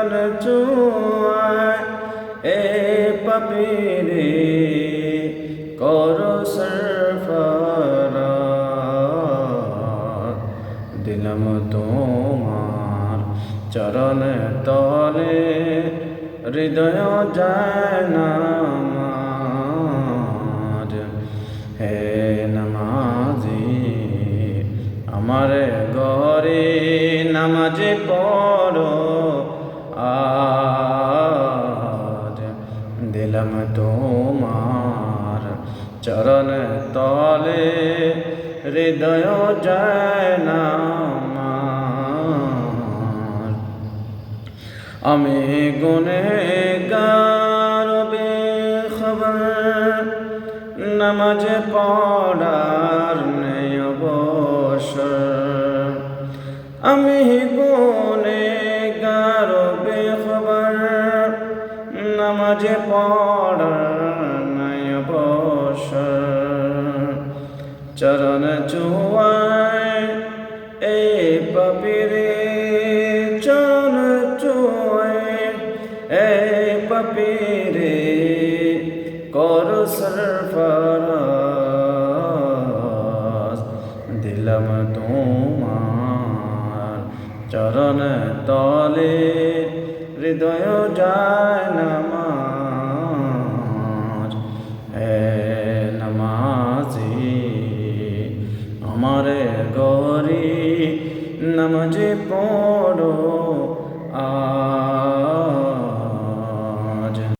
চরণ চুয়ায় এ পাপীরে করো সরফরাজ দিলাম তোমার চরণ তলে হৃদয় যায় নামাজ হে নামাজি আমার ঘরে নামাজে পড়ো আজ দিলাম তোমার চরণ তলে হৃদয় যায় নামাজ আমি গুনেহগার বেখবর নামাজ পড়ার নেই অবসর আমি গুনেহগার বেখবর নামাজ পড়ার নেই অবসর চরণ চুয়ায় এই পাপীরে চরণ চুয়ায় এই পাপীরে করো সরফরাজ দিলাম তোমার চরণ তলে হৃদয় যায় নামাজ হে নামাজি আমারে গরি নামাজে পড়ো